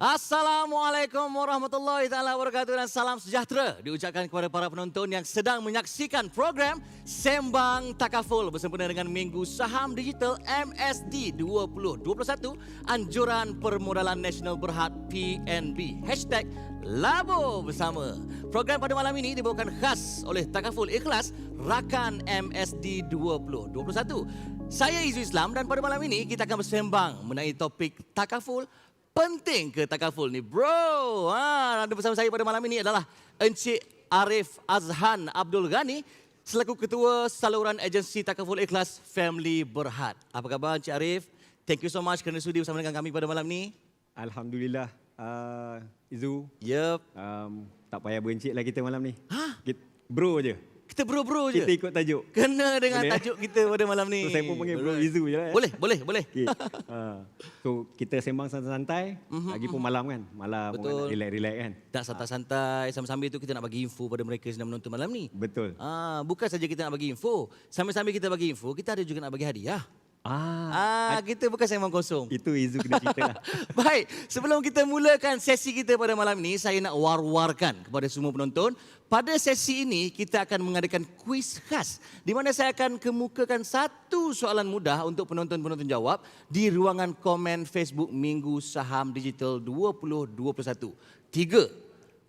Assalamualaikum warahmatullahi taala wabarakatuh dan salam sejahtera diucapkan kepada para penonton yang sedang menyaksikan program Sembang Takaful bersempena dengan Minggu Saham Digital MSD 2021 Anjuran Permodalan Nasional Berhad PNB #Labo Bersama. Program pada malam ini dibawakan khas oleh Takaful Ikhlas Rakan MSD 2021. Saya Izu Islam dan pada malam ini kita akan bersembang mengenai topik Takaful. Penting ke takaful ni bro? Ada bersama saya pada malam ini adalah Encik Arif Azhan Abdul Ghani selaku Ketua Saluran Agensi Takaful Ikhlas Family Berhad. Apa khabar Encik Arif? Thank you so much kerana sudi bersama dengan kami pada malam ni. Alhamdulillah Izu. Yup. Tak payah berencik lah kita malam ni. Bro je. Kita bro-bro je. Kita ikut tajuk. Kena dengan boleh, tajuk kita pada malam ni. So, saya pun panggil Bro Izu je lah. Boleh. Okay. So kita sembang santai-santai. Lagi pun malam kan. Malam betul. Relax-relax kan. Tak santai-santai. Sambil-sambil itu kita nak bagi info pada mereka yang sedang menonton malam ni. Betul. Bukan saja kita nak bagi info. Sambil-sambil kita bagi info, kita ada juga nak bagi hadiah. Kita bukan sembang kosong. Itu Izu kena cerita lah. Baik, sebelum kita mulakan sesi kita pada malam ini, saya nak war-warkan kepada semua penonton. Pada sesi ini, kita akan mengadakan kuis khas di mana saya akan kemukakan satu soalan mudah untuk penonton-penonton jawab di ruangan komen Facebook Minggu Saham Digital 2021.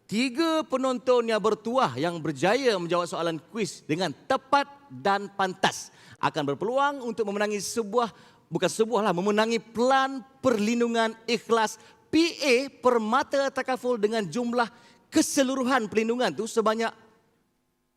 Tiga penonton yang bertuah yang berjaya menjawab soalan kuis dengan tepat dan pantas akan berpeluang untuk memenangi memenangi pelan perlindungan ikhlas PA Permata Takaful dengan jumlah keseluruhan perlindungan tu sebanyak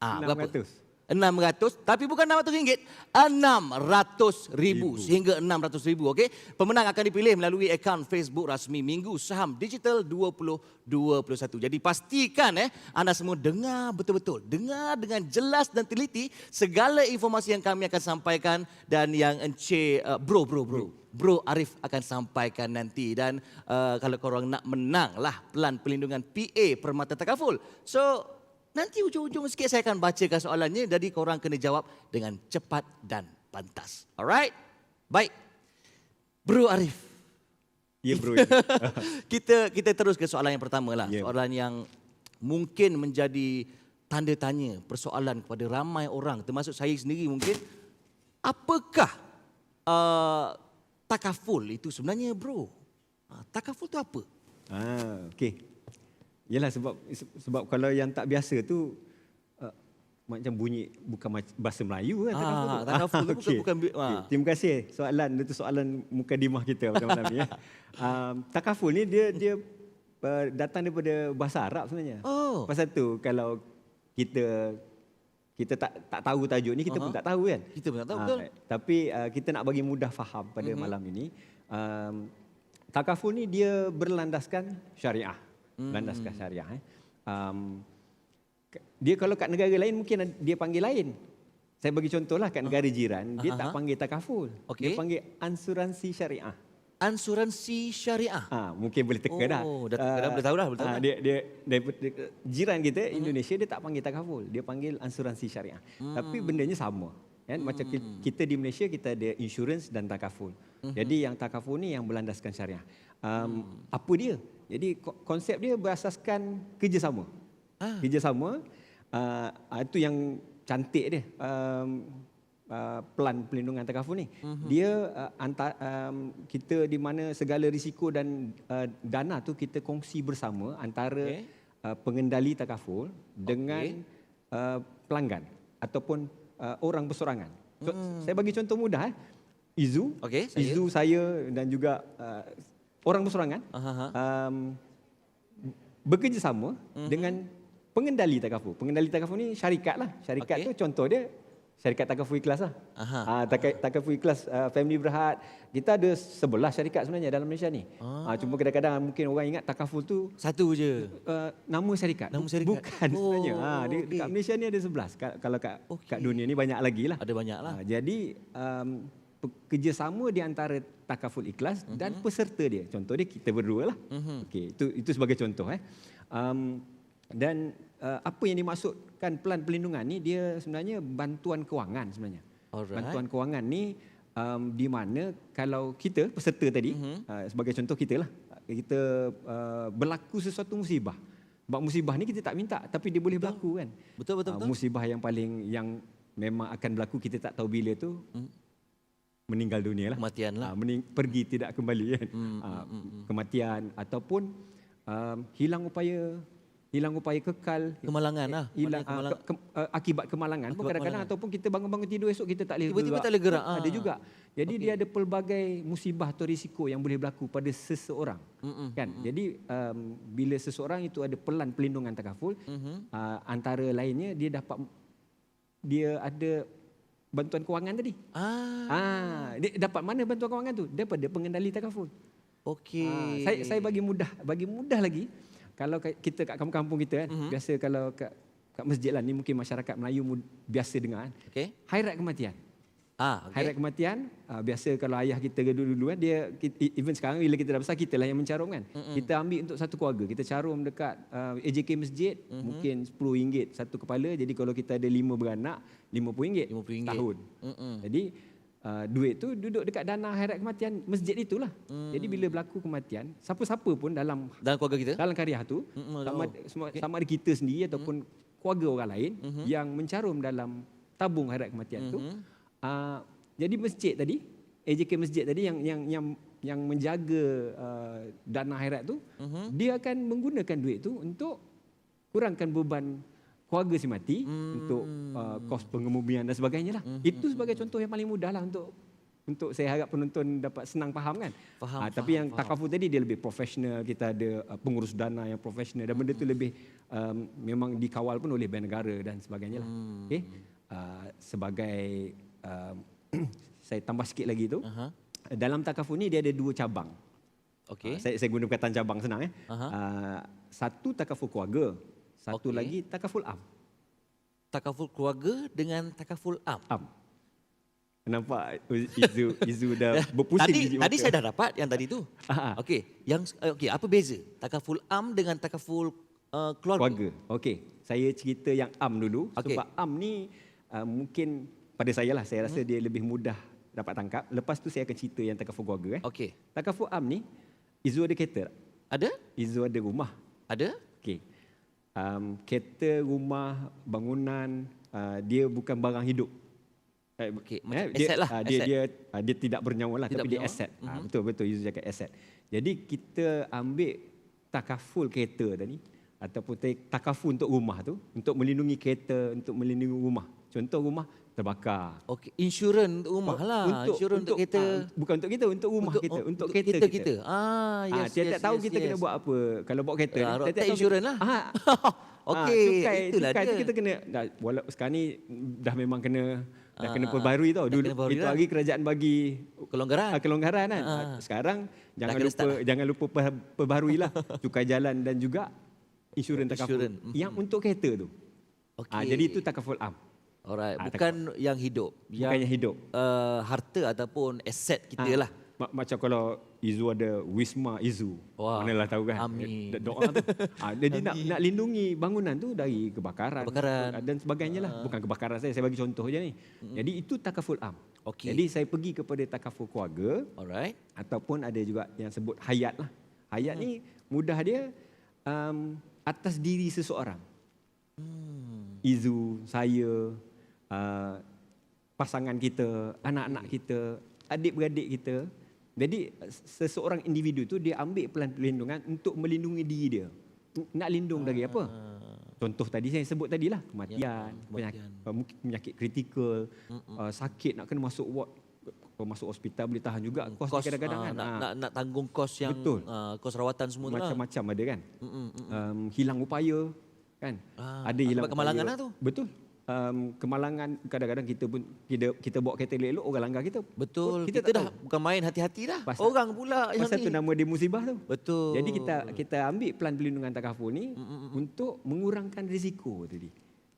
600. 600, tapi bukan RM600, RM600,000 sehingga RM600,000. Okey, pemenang akan dipilih melalui akaun Facebook rasmi Minggu Saham Digital 2021. Jadi pastikan anda semua dengar betul-betul, dengar dengan jelas dan teliti segala informasi yang kami akan sampaikan dan yang Encik Bro Arif akan sampaikan nanti. Dan kalau korang nak menang lah pelan perlindungan PA Permata Takaful. So nanti ujung-ujung sikit saya akan bacakan soalannya, jadi korang kena jawab dengan cepat dan pantas. Alright? Baik. Bro Arif. Ya bro. kita terus ke soalan yang pertama lah. Yeah. Soalan yang mungkin menjadi tanda tanya, persoalan kepada ramai orang, termasuk saya sendiri mungkin. Apakah takaful itu sebenarnya bro? Takaful itu apa? Okey. Yalah sebab kalau yang tak biasa tu macam bunyi bukan bahasa Melayu kan takaful tu okay. bukan Terima kasih soalan itu, soalan mukadimah kita pada malam ni. Takaful ni dia datang daripada bahasa Arab sebenarnya. Pasal tu kalau kita tak tahu tajuk ni, kita pun tak tahu kan. Kita pun tak tahu betul. Tapi kita nak bagi mudah faham pada malam ini. Takaful ni dia berlandaskan syariah. Landaskan syariah. Dia kalau kat negara lain mungkin dia panggil lain. Saya bagi contohlah kat negara jiran, dia tak panggil takaful. Dia panggil asuransi syariah. Asuransi syariah. Mungkin boleh teka dah. Boleh tahu dah. Dia jiran kita Indonesia dia tak panggil takaful, dia panggil asuransi syariah. Tapi bendanya sama. Kan? Macam kita di Malaysia kita ada insurans dan takaful. Jadi yang takaful ni yang berlandaskan syariah. Apa dia? Jadi konsep dia berasaskan kerjasama. Kerjasama itu yang cantik dia. Pelan pelindungan takaful ni. Dia kita di mana segala risiko dan dana tu kita kongsi bersama antara pengendali takaful dengan pelanggan ataupun orang bersorangan. So, saya bagi contoh mudah. Izu, saya dan juga orang bersorangan bekerjasama dengan pengendali takaful. Pengendali takaful ni syarikat lah. Syarikat tu contoh dia syarikat Takaful Ikhlas lah. Takaful Ikhlas Family Berhad. Kita ada 11 syarikat sebenarnya dalam Malaysia ni. Cuma kadang-kadang mungkin orang ingat takaful tu satu je. Nama syarikat. Bukan sebenarnya. Dekat Malaysia ni ada 11. Kalau kat dunia ni banyak lagi lah. Ada banyak lah. Jadi kerjasama di antara Takaful Ikhlas dan peserta dia. Contoh dia kita berdua lah. Okey, itu sebagai contoh. Dan apa yang dimaksudkan pelan perlindungan ni, dia sebenarnya bantuan kewangan sebenarnya. Bantuan kewangan ni di mana kalau kita peserta tadi, sebagai contoh kita lah, kita berlaku sesuatu musibah. Sebab musibah ni kita tak minta tapi dia boleh berlaku kan. Betul. Musibah yang memang akan berlaku kita tak tahu bila tu, meninggal dunia lah. Kematian lah. Pergi tidak kembali kan. Kematian ataupun hilang upaya kekal, Kemalangan lah. akibat kemalangan pun kadang-kadang, ataupun kita bangun-bangun tidur esok kita tak boleh Tiba-tiba tak boleh gerak. Ada juga. Jadi dia ada pelbagai musibah atau risiko yang boleh berlaku pada seseorang. Kan. Jadi bila seseorang itu ada pelan pelindungan takaful, antara lainnya dia ada bantuan kewangan tadi. Dia dapat mana bantuan kewangan tu? Daripada pengendali takaful. Okey. Saya bagi mudah lagi. Kalau kita kat kampung-kampung kita kan, biasa kalau kat masjid lah, ni mungkin masyarakat Melayu biasa dengar kan. Okey. Hairat kematian. Okay. Hairat kematian, biasa kalau ayah kita dulu kan, even sekarang bila kita dah besar, kita lah yang mencarum kan. Kita ambil untuk satu keluarga, kita carum dekat AJK masjid, mungkin RM10 satu kepala. Jadi kalau kita ada 5 beranak, RM50 RM50 tahun. Jadi duit tu duduk dekat dana hairat kematian masjid itulah. Jadi bila berlaku kematian, siapa-siapa pun dalam keluarga kita, dalam karya tu, sama ada kita sendiri ataupun keluarga orang lain yang mencarum dalam tabung hairat kematian tu. Jadi masjid tadi, AJK masjid tadi yang menjaga dana hairat tu, dia akan menggunakan duit tu untuk kurangkan beban keluarga si mati, untuk kos pengemumian dan sebagainya lah. Itu sebagai contoh yang paling mudah lah untuk saya harap penonton dapat senang faham kan. Tapi yang takaful tadi dia lebih profesional, kita ada pengurus dana yang profesional dan benda tu lebih memang dikawal pun oleh bank negara dan sebagainya lah. Okay? Sebagai saya tambah sikit lagi tu, dalam takaful ni dia ada 2 cabang. Okay. Saya guna perkataan cabang senang. Satu takaful keluarga, satu lagi takaful am. Takaful keluarga dengan takaful am. Nampak Izu dah berpusing biji mata. Tadi saya dah dapat yang tadi tu. Okey, apa beza takaful am dengan takaful keluarga? Okey, saya cerita yang am dulu, sebab am ni mungkin pada saya lah, saya rasa dia lebih mudah dapat tangkap. Lepas tu saya akan cerita yang takaful keluarga. Okey. Takaful am ni, Izu ada kereta tak? Ada? Izu ada rumah? Ada? Okey. Kereta, rumah, bangunan, dia bukan barang hidup. Okey, macam aset lah. Dia tidak bernyawa lah, tapi dia aset. Betul Izu cakap aset. Jadi kita ambil takaful kereta tadi, ataupun takaful untuk rumah tu, untuk melindungi kereta, untuk melindungi rumah. Contoh rumah terbakar. Okey, insurans untuk rumah lah. Insurans untuk kereta. Bukan untuk kita, untuk rumah kita, untuk kereta kita. Tiap-tiap tahun kita kena buat apa? Kalau bawa kereta, tiap insurans lah. Okey, itulah dia. Kita kena, walau sekarang ni dah memang kena perbarui tau. Dulu itu lagi kerajaan bagi kelonggaran kan. Sekarang jangan lupa perbaruilah cukai jalan dan juga insurans takaful yang untuk kereta tu. Jadi itu takaful am. Alright, bukan yang hidup. Bukan yang hidup. Harta ataupun aset kita lah. Macam kalau Izu ada Wisma Izu. Manalah tahu kan. Amin. Doa tu. Jadi nak lindungi bangunan tu dari kebakaran dan sebagainya lah. Bukan kebakaran saya bagi contoh je ni. Jadi itu takaful am. Jadi saya pergi kepada takaful keluarga. Alright. Ataupun ada juga yang sebut hayat lah. Hayat ni mudah dia atas diri seseorang. Izu, saya, pasangan kita, anak-anak kita, adik-beradik kita. Jadi seseorang individu tu dia ambil pelan perlindungan untuk melindungi diri dia. Nak lindung dari apa? Contoh tadi saya sebut tadilah, kematian. Penyakit kritikal, sakit nak kena masuk ward, masuk hospital boleh tahan juga kos kadang-kadang kan. Nak tanggung kos yang kos rawatan semua tu lah. Macam-macam ada kan. Hilang upaya kan. Ada hilang kemalangan lah tu. Betul. Kemalangan kadang-kadang kita bawa kereta elok-elok orang langgar kita. Betul. Kita dah bukan main hati-hati dah. Orang pula yang pasal tu nama dia musibah tu. Betul. Jadi kita ambil pelan perlindungan takaful ni untuk mengurangkan risiko tadi.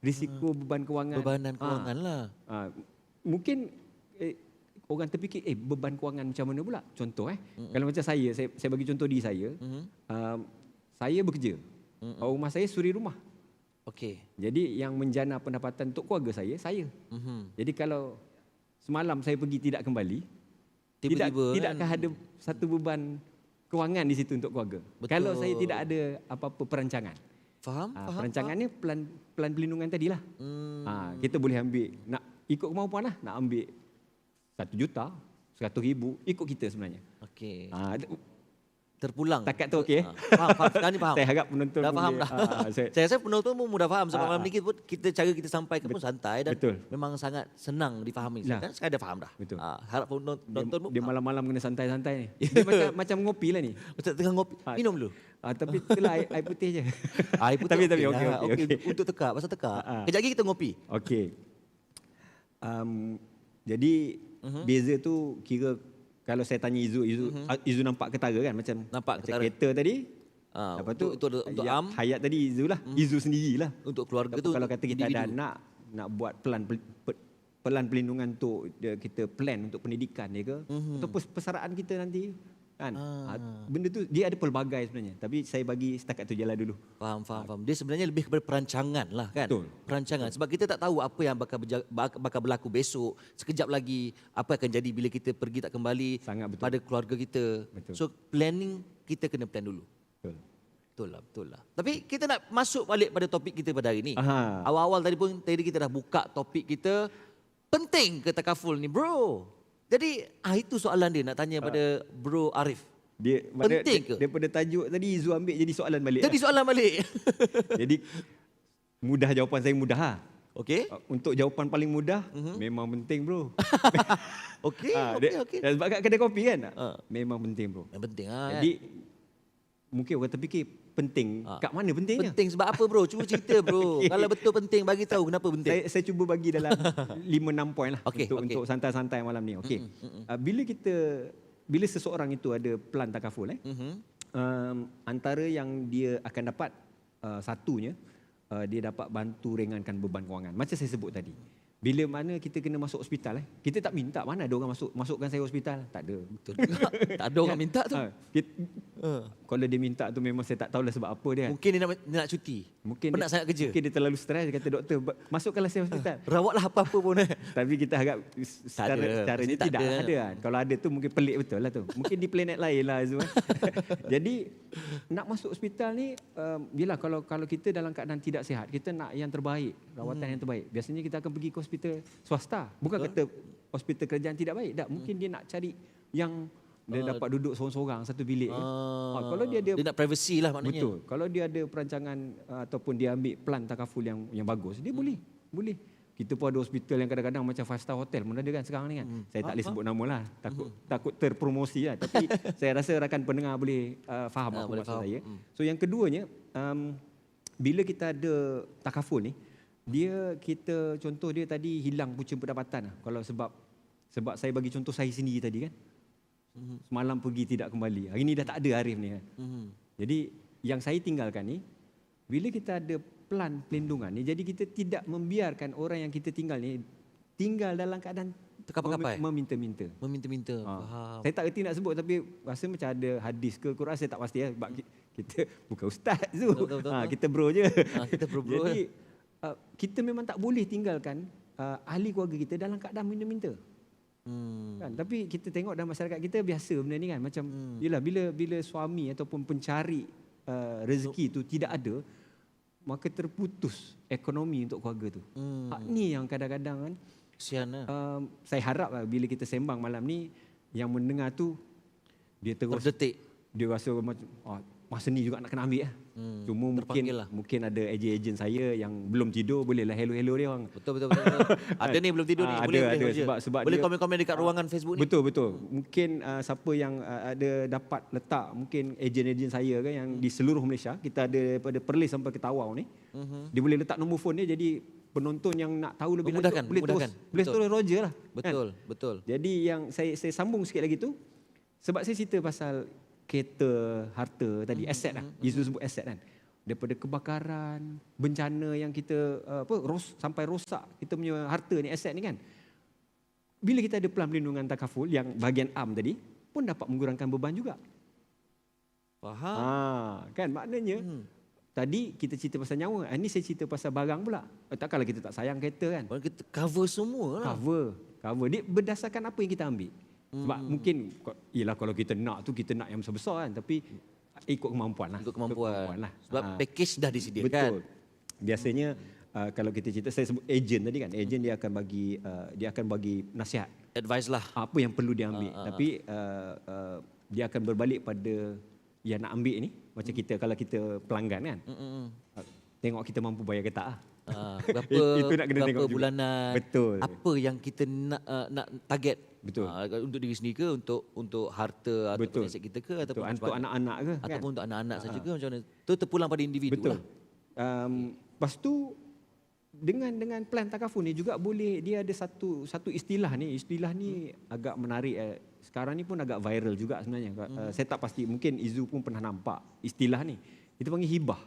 Risiko beban kewangan. Bebanan kewangan lah. Mungkin orang terfikir beban kewangan macam mana pula? Contoh kalau macam saya bagi contoh diri saya. Saya bekerja. Rumah saya suri rumah. Okey. Jadi yang menjana pendapatan untuk keluarga saya. Jadi kalau semalam saya pergi tidak kembali, tiba-tiba tidakkah ada satu beban kewangan di situ untuk keluarga. Betul. Kalau saya tidak ada apa-apa perancangan. Faham? Perancangan ni pelan pelindungan tadilah. Kita boleh ambil, nak ikut kemampuan lah, nak ambil 1 juta, 100,000, ikut kita sebenarnya. Okey. Terpulang. Takat tu okey. Faham. Sekarang ni faham. Saya harap penonton dah faham dah. Saya rasa penonton pun mudah faham sebab malam ni cara kita sampaikan pun santai dan memang sangat senang difahami. Kan sekarang dah faham dah. Betul. Harap penonton pun dia malam-malam kena santai-santai ni. Dia macam ngopi lah ni. Macam tengah ngopi. Minum dulu. Tapi itulah air putih je. Air putih. Tapi okey. Untuk tekak, pasal tekak. Kejap lagi kita ngopi. Okey. Jadi beza tu kira kalau saya tanya Izu nampak ketara kan macam kereta tadi. Lepas tu untuk Am, Hayat tadi Izu lah. Izu sendirilah. Untuk keluarga tu kalau kata kita ada anak nak buat pelan pelindungan untuk kita plan untuk pendidikan dia ke ataupun persaraan kita nanti kan. Benda tu dia ada pelbagai sebenarnya, tapi saya bagi setakat tu jalan dulu. Faham. Dia sebenarnya lebih kepada perancangan lah kan. Betul. Perancangan sebab kita tak tahu apa yang bakal berlaku besok, sekejap lagi apa akan jadi bila kita pergi tak kembali. Sangat betul. Pada keluarga kita. Betul. So planning kita kena plan dulu. Betul lah. Tapi kita nak masuk balik pada topik kita pada hari ni. Awal-awal tadi kita dah buka topik kita, penting ke takaful ni bro? Jadi itu soalan dia nak tanya pada Bro Arif. Penting ke? Daripada tajuk tadi Izu ambil jadi soalan balik. Jadi soalan balik. Jadi mudah, jawapan saya mudah lah. Okey. Untuk jawapan paling mudah, memang penting bro. Okey. Sebab kat kedai kopi kan, memang penting bro. Yang penting lah. Jadi mungkin orang terfikir penting. Kat mana pentingnya? Penting sebab apa bro? Cuba cerita bro. Kalau betul penting, bagi tahu kenapa penting. Saya cuba bagi dalam 5-6 poin lah untuk santai-santai malam ni. Okey. Bila seseorang itu ada plan takaful, antara yang dia akan dapat, satunya dia dapat bantu ringankan beban kewangan. Macam saya sebut tadi. Bila mana kita kena masuk hospital, kita tak minta mana ada orang masukkan saya hospital. Tak ada. Betul. Tak ada orang minta tu. Kalau dia minta tu memang saya tak tahulah sebab apa dia. Mungkin dia nak cuti. Penat sangat kerja. Mungkin dia terlalu stres, dia kata doktor masukkanlah saya hospital. Rawatlah apa-apa pun. Tapi kita harap caranya tidak ada kan. Kalau ada tu mungkin pelik betul lah tu. Mungkin di planet lain lah Azul. Jadi nak masuk hospital ni, yelah kalau kita dalam keadaan tidak sihat, kita nak yang terbaik, rawatan yang terbaik. Biasanya kita akan pergi ke hospital swasta. Bukan kata hospital kerajaan tidak baik. Tak, mungkin dia nak cari yang dia dapat duduk seorang-seorang satu bilik. Kalau dia nak privacy lah maknanya. Betul. Kalau dia ada perancangan ataupun dia ambil plan takaful yang bagus, dia boleh. Kita pun ada hospital yang kadang-kadang macam 5-star hotel pun ada kan sekarang ni kan. Saya tak boleh sebut nama lah. Takut terpromosi lah. Tapi saya rasa rakan pendengar boleh faham apa maksud saya. So yang keduanya, bila kita ada takaful ni, kita contoh dia tadi hilang punca pendapatan. Kalau sebab saya bagi contoh saya sendiri tadi kan. Semalam pergi tidak kembali. Hari ni dah tak ada Arif ni kan. Jadi yang saya tinggalkan ni, bila kita ada plan pelindungan ni, jadi kita tidak membiarkan orang yang kita tinggal ni tinggal dalam keadaan meminta-minta. Faham. Saya tak reti nak sebut tapi rasa macam ada hadis ke Quran, saya tak pasti sebab kita bukan ustaz tu. Kita bro je. Kita bro. Jadi kita memang tak boleh tinggalkan ahli keluarga kita dalam keadaan minta-minta. Kan? Tapi kita tengok dalam masyarakat kita biasa benda ni kan. Macam yelah, bila suami ataupun pencari rezeki tu tidak ada, maka terputus ekonomi untuk keluarga tu. Ni yang kadang-kadang kan kesian lah. Saya harap lah bila kita sembang malam ni, yang mendengar tu dia terus terdetik. Dia rasa macam masa ni juga nak kena ambil lah. Cuma mungkin ada ejen-ejen saya yang belum tidur, bolehlah hello dia orang. Betul. Ada ni belum tidur ni, boleh sebab boleh komen-komen dekat ruangan Facebook ni. Betul. Mungkin siapa yang ada dapat letak, mungkin ejen-ejen saya kan yang di seluruh Malaysia, kita ada daripada Perlis sampai ke Tawau ni. Dia boleh letak nombor phone dia, jadi penonton yang nak tahu lebih lanjut boleh terus Roger lah. Betul. Jadi yang saya sambung sikit lagi tu, sebab saya cerita pasal kereta, harta tadi, aset lah. Izu sebut aset kan. Daripada kebakaran, bencana yang kita sampai rosak kita punya harta ni, aset ni kan. Bila kita ada pelan pelindungan takaful yang bahagian am tadi, pun dapat mengurangkan beban juga. Faham. Kan maknanya tadi kita cerita pasal nyawa, ini saya cerita pasal barang pula. Takkanlah kita tak sayang kereta kan. Kita cover semua lah. Cover. Dia berdasarkan apa yang kita ambil. Sebab mungkin ialah kalau kita nak tu kita nak yang besar-besar kan, tapi ikut kemampuan lah. Ikut kemampuan. lah. Sebab package dah disediakan. Betul. Biasanya kalau kita cerita, saya sebut agent tadi kan, agent dia akan bagi nasihat Advice lah. apa yang perlu dia ambil. Tapi dia akan berbalik pada yang nak ambil ni. Macam kita, kalau kita pelanggan kan, tengok kita mampu bayar ke tak lah. Berapa, Itu nak kena berapa tengok juga. bulanan. Betul. Apa yang kita nak target. Betul. Untuk diri sendiri ke, untuk harta ataupun Betul. aset kita ke, ataupun Untuk anak-anak ke kan? ataupun untuk anak-anak saja ke, macam mana. Itu terpulang pada individu Betul. lah. Lepas tu dengan plan takaful ni juga boleh, dia ada satu istilah ni agak menarik. Sekarang ni pun agak viral juga sebenarnya. Saya tak pasti, mungkin Izu pun pernah nampak istilah ni. Itu panggil hibah.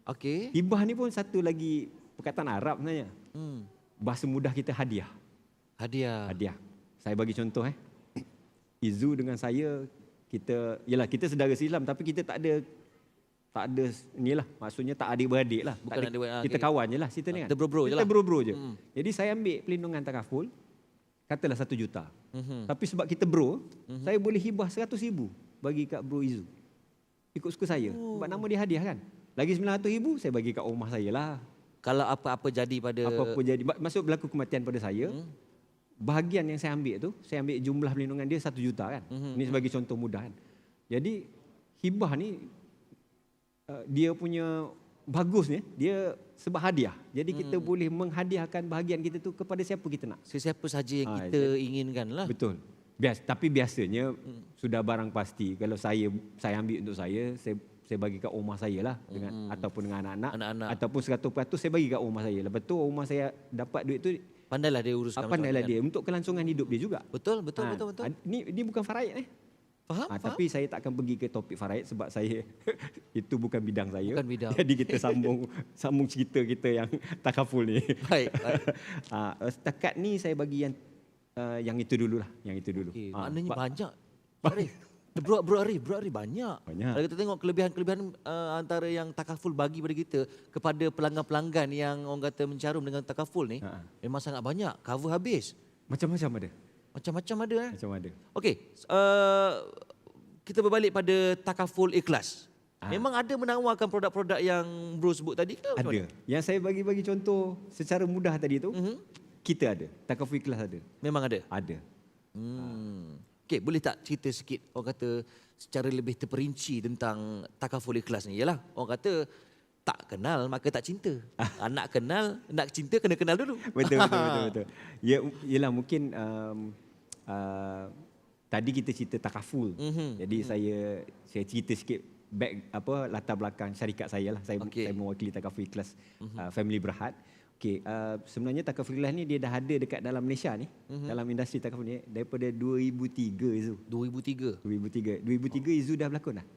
Okey. Hibah ni pun satu lagi perkataan Arab sebenarnya. Bahasa mudah kita hadiah. Hadiah. Saya bagi contoh Izu dengan saya, kita saudara Islam tapi kita tak ada inilah, maksudnya tak adik-beradik lah. Bukan Tak ada, adik-beradik. kita kawan je lah cerita ni kan. Kita bro-bro je Kita lah. bro-bro je. Jadi saya ambil pelindungan takaful, katalah 1 juta. Tapi sebab kita bro, saya boleh hibah 100,000 bagi kat bro Izu. Ikut suka saya. Sebab nama dia hadiah kan. Lagi 900,000 saya bagi kat rumah saya lah. Kalau apa-apa jadi pada Apa-apa jadi, masuk berlaku kematian pada saya, bahagian yang saya ambil tu, saya ambil jumlah pelindungan dia 1 juta kan. Ini sebagai contoh mudah kan. Jadi hibah ni dia punya bagusnya, dia sebab hadiah. Jadi kita boleh menghadiahkan bahagian kita tu kepada siapa kita nak. sesiapa saja yang kita inginkan lah. Betul. Tapi biasanya sudah barang pasti, kalau saya ambil untuk saya bagi kat rumah saya lah, dengan ataupun dengan anak-anak. Ataupun 100% saya bagi kat rumah saya. Lepas tu rumah saya dapat duit tu, Pandailah dia uruskan. pandailah dia untuk kelangsungan hidup dia juga. Betul. Ni bukan faraid Faham? Tapi saya takkan pergi ke topik faraid sebab saya itu bukan bidang saya. Bukan bidang. Jadi kita sambung cerita kita yang takaful ni. Baik. Setakat ni saya bagi yang itu dululah, yang itu dulu. Okay, maknanya banyak. Arif. Bro Arif banyak. Kalau kita tengok kelebihan-kelebihan antara yang takaful bagi pada kita kepada pelanggan-pelanggan yang orang kata mencarum dengan takaful ni, memang sangat banyak. Cover habis. Macam-macam ada. Macam-macam ada. Macam ada. Okey, kita berbalik pada takaful ikhlas. Memang ada menawarkan produk-produk yang bro sebut tadi ke? Macam Ada. mana? Yang saya bagi contoh secara mudah tadi tu, kita ada. Takaful ikhlas ada. Memang ada. Ada. Okey, boleh tak cerita sikit orang kata secara lebih terperinci tentang takaful ikhlas ni? Yalah, orang kata tak kenal maka tak cinta. Nak kenal, nak cinta kena kenal dulu. Betul. Ya, ialah mungkin tadi kita cerita takaful. Jadi saya cerita sikit latar belakang syarikat saya lah. Saya mewakili takaful ikhlas Family Berhad. Okey, sebenarnya takaful ikhlas ni dia dah ada dekat dalam Malaysia ni, dalam industri takaful ni daripada 2003 Izu. 2003 Izu dah berlakon dah.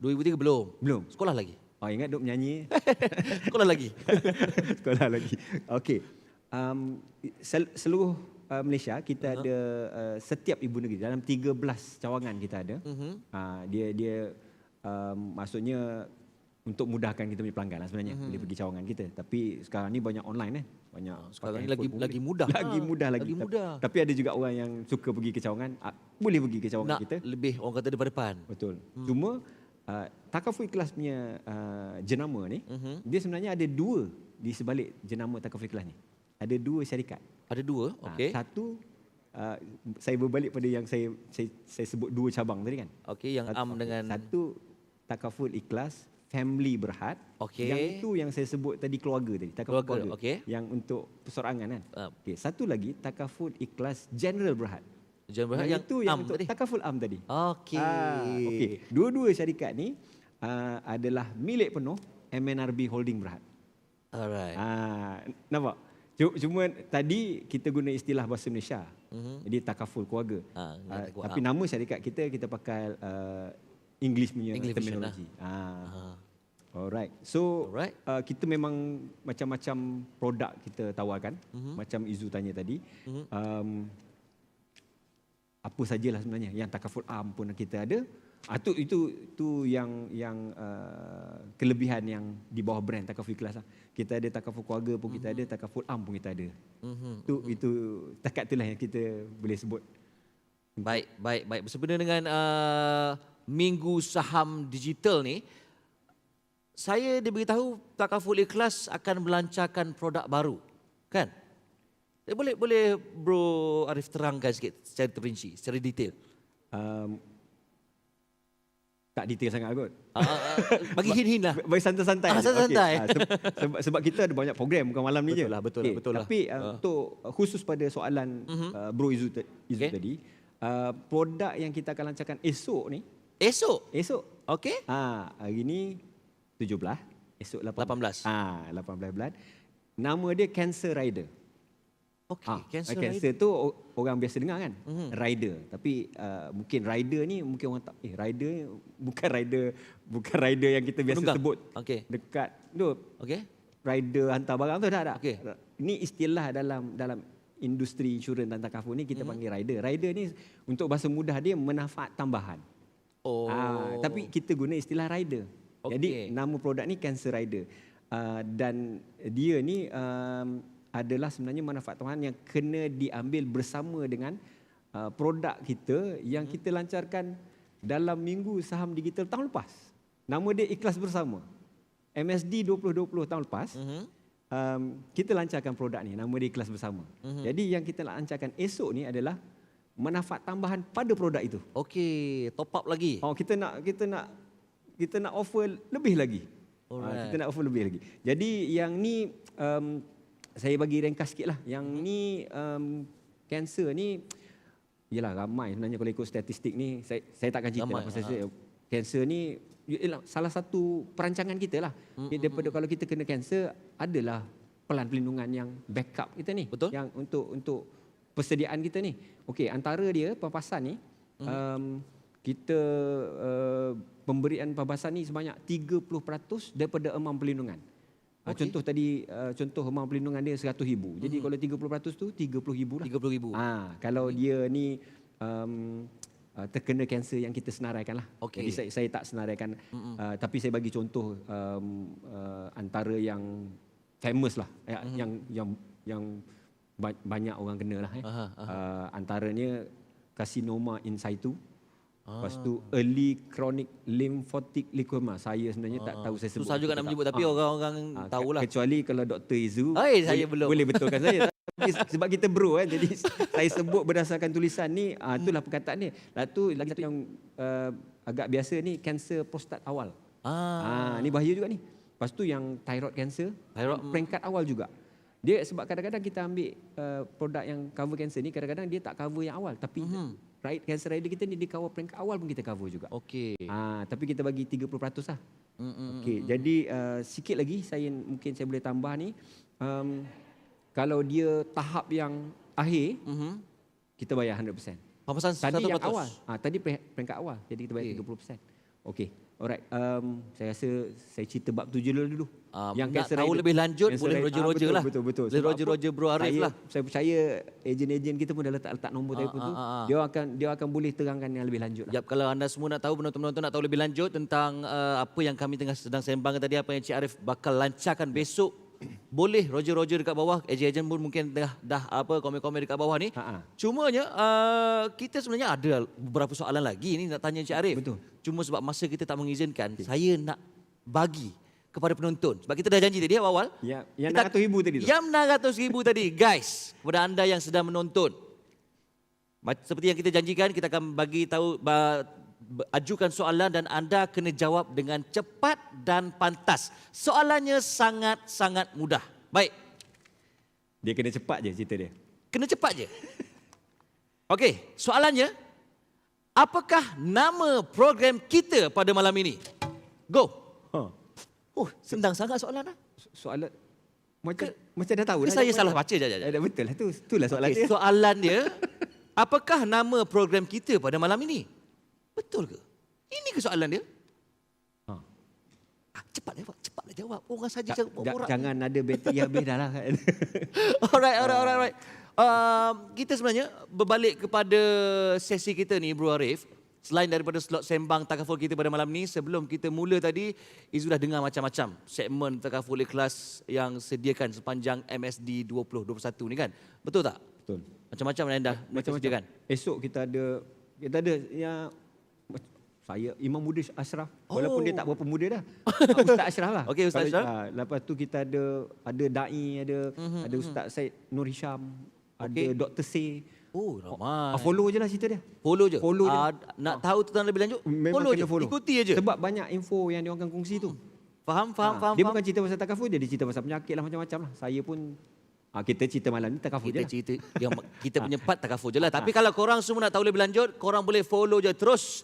2003 belum. Sekolah lagi. Oh, ingat duk menyanyi. Sekolah lagi. Sekolah lagi. Okey. Seluruh Malaysia kita ada setiap ibu negeri dalam 13 cawangan kita ada. Dia maksudnya untuk mudahkan kita punya pelanggan lah sebenarnya, boleh pergi cawangan kita. Tapi sekarang ni banyak online banyak. Sekarang ni lagi mudah. Lagi mudah. Tapi ada juga orang yang suka pergi ke cawangan, boleh pergi ke cawangan kita. Lebih orang kata depan. Betul. Cuma takaful ikhlas punya jenama ni, dia sebenarnya ada 2 di sebalik jenama takaful ikhlas ni. Ada 2 syarikat. Ada 2, okey. Satu, saya berbalik pada yang saya sebut 2 cabang tadi kan. Okey, yang dengan satu takaful ikhlas Family Berhad. Okey. Yang itu yang saya sebut tadi keluarga tadi, takaful keluarga. Okey. Yang untuk persorangan kan. Okey, satu lagi takaful ikhlas General Berhad. General Berhad yang itu yang untuk tadi. takaful am tadi. Okey. Dua-dua syarikat ni adalah milik penuh MNRB Holding Berhad. Alright. Nampak? Cuma tadi kita guna istilah bahasa Malaysia. Jadi takaful keluarga. Tapi nama syarikat kita pakai English punya terminologi. Alright. So kita memang macam-macam produk kita tawarkan. Macam Izu tanya tadi. Apa sajalah sebenarnya yang takaful am pun kita ada. Itu yang kelebihan yang di bawah brand takaful ikhlas lah. Kita ada takaful keluarga pun kita ada, takaful am pun kita ada. Itu takat itulah yang kita boleh sebut. Baik, baik, baik. Bersempena dengan Minggu Saham Digital ni, saya diberitahu Takaful Ikhlas akan melancarkan produk baru, kan? Boleh Bro Arif terangkan sikit secara terperinci, secara detail. Um, tak detail sangat kot. Bagi hin-hin lah. Bagi santai-santai. Santai-santai. Sebab kita ada banyak program, bukan malam ni je. Betul lah. Tapi untuk khusus pada soalan Bro Izu tadi, produk yang kita akan lancarkan esok ni. Esok? Okey. Hari ni 17, esok 18. 18 bulan. Nama dia Cancer Rider. Okey, Cancer tu orang biasa dengar kan, rider. Tapi mungkin rider ni mungkin orang tak, rider bukan rider yang kita biasa Penunggang. sebut. Okey. Dekat tu. Okey. Rider hantar barang tu tak. Okey. Ini istilah dalam industri insurans dan takaful ni kita panggil rider. Rider ni untuk bahasa mudah dia manfaat tambahan. Oh. Tapi kita guna istilah rider. Okey. Jadi nama produk ni Cancer Rider. Dan dia ni adalah sebenarnya manfaat tambahan yang kena diambil bersama dengan produk kita yang kita lancarkan dalam Minggu Saham Digital tahun lepas. Nama dia Ikhlas Bersama. MSD 2020 tahun lepas. Kita lancarkan produk ni, nama dia Ikhlas Bersama. Jadi yang kita lancarkan esok ni adalah manfaat tambahan pada produk itu. Okey, top up lagi. Kita nak offer lebih lagi. Kita nak offer lebih lagi. Jadi yang ni saya bagi ringkas sikit lah. Yang ni kanser ni, yelah ramai sebenarnya kalau ikut statistik ni. Saya takkan cerita lah pasal kanser ni ialah salah satu perancangan kita lah. Daripada kalau kita kena kanser, adalah pelan pelindungan yang backup kita ni. Betul. Yang untuk persediaan kita ni. Okey, antara dia pampasan ni, kita pemberian pampasan ni sebanyak 30% daripada amount pelindungan. Okay. Contoh tadi, contoh amount pelindungan dia 100,000. Jadi kalau 30% tu 30,000 lah. 30,000. Kalau dia ni terkena kanser yang kita senaraikan lah. Okay. Jadi saya tak senaraikan. Tapi saya bagi contoh antara yang famous lah. Yang banyak orang kena lah. Antaranya carcinoma in situ. Lepas tu early chronic lymphotic leukemia. Saya sebenarnya tak tahu saya sebut. Susah juga nak menyebut tapi orang-orang tahulah. Kecuali kalau Dr. Izu saya belum. boleh betulkan saya. Tapi sebab kita bro kan, jadi saya sebut berdasarkan tulisan ni, itulah perkataan dia. Lalu tu lagi satu yang agak biasa ni, kanser prostat awal. Ni bahaya juga ni. Lepas tu yang thyroid cancer, peringkat awal juga. Dia sebab kadang-kadang kita ambil produk yang cover kanser ni, kadang-kadang dia tak cover yang awal, tapi Cancer Rider kita ni dia cover peringkat awal pun kita cover juga. Okey. Tapi kita bagi 30% lah. Okey, jadi sikit lagi mungkin saya boleh tambah ni. Kalau dia tahap yang akhir, kita bayar 100%. Pampasan 100%. Tadi yang awal. Tadi peringkat awal, jadi kita bayar 30%. Okey. Alright, saya rasa saya cerita bab tu je dulu. Yang nak tahu lebih lanjut boleh Roger lah. Betul. Boleh Roger Bro Arif lah. Saya percaya ejen-ejen kita pun dah letak nombor telefon tu. Dia akan boleh terangkan yang lebih lanjut lah. Kalau anda semua nak tahu, penonton-penonton nak tahu lebih lanjut tentang apa yang kami sedang sembangkan tadi, apa yang Cik Arif bakal lancarkan besok, boleh Roger dekat bawah. Ejen-ejen pun mungkin dah komen-komen dekat bawah ni. Cumanya kita sebenarnya ada beberapa soalan lagi ni nak tanya Cik Arif. Betul. Cuma sebab masa kita tak mengizinkan, saya nak bagi kepada penonton. Sebab kita dah janji tadi awal. Yang 600,000 tadi tu. Yang 600,000 tadi. Guys, kepada anda yang sedang menonton, seperti yang kita janjikan, kita akan bagi tahu, ajukan soalan dan anda kena jawab dengan cepat dan pantas. Soalannya sangat-sangat mudah. Baik. Dia kena cepat je cerita dia. Kena cepat je. Okey, soalannya, apakah nama program kita pada malam ini? Go. Senang sangat soalan lah. Soalan macam dah tahu dah. Saya salah baca je. Betul lah, itulah soalan dia. Soalan dia, apakah nama program kita pada malam ini? Betul ke? Ini ke soalan dia? Cepatlah jawab. Orang saja borak. Jangan ada bateri habis dah lah kan. Alright. Kita sebenarnya berbalik kepada sesi kita ni, Bro Arif. Selain daripada slot sembang Takaful kita pada malam ni, sebelum kita mula tadi, Izu dah dengar macam-macam segmen Takaful Ikhlas yang sediakan sepanjang MSD 2021 ni kan? Betul tak? Betul. Macam-macam anda Macam-macam. Esok kita ada yang saya Imam Muda Ashraf, walaupun dia tak berapa muda dah. Ustaz Ashraf lah. Okey, Ustaz Ashraf. Lepas tu kita ada dai, ada Ustaz Said Nur Hisham, ada Dr. Say. Oh, ramai. Follow je lah cerita dia. Follow je. Follow je. Nak tahu tentang lebih lanjut, Memang follow kena je. follow. Ikuti aja. Sebab banyak info yang dia orang akan kongsi tu. Faham. Dia bukan cerita pasal takaful, dia cerita pasal penyakit lah, macam-macam lah. Saya pun kita cerita malam ni takaful je Kita lah. cerita yang kita punya part takaful je lah. Tapi kalau korang semua nak tahu lebih lanjut, korang boleh follow je terus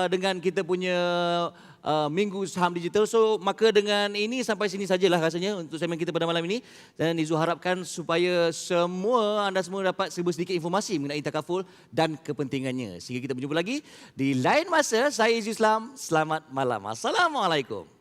dengan kita punya Minggu Saham Digital. So maka dengan ini sampai sini sajalah rasanya untuk segmen kita pada malam ini. Dan Izu harapkan supaya anda semua dapat sedikit informasi mengenai takaful dan kepentingannya. Sehingga kita berjumpa lagi di lain masa. Saya Izu Islam. Selamat malam. Assalamualaikum.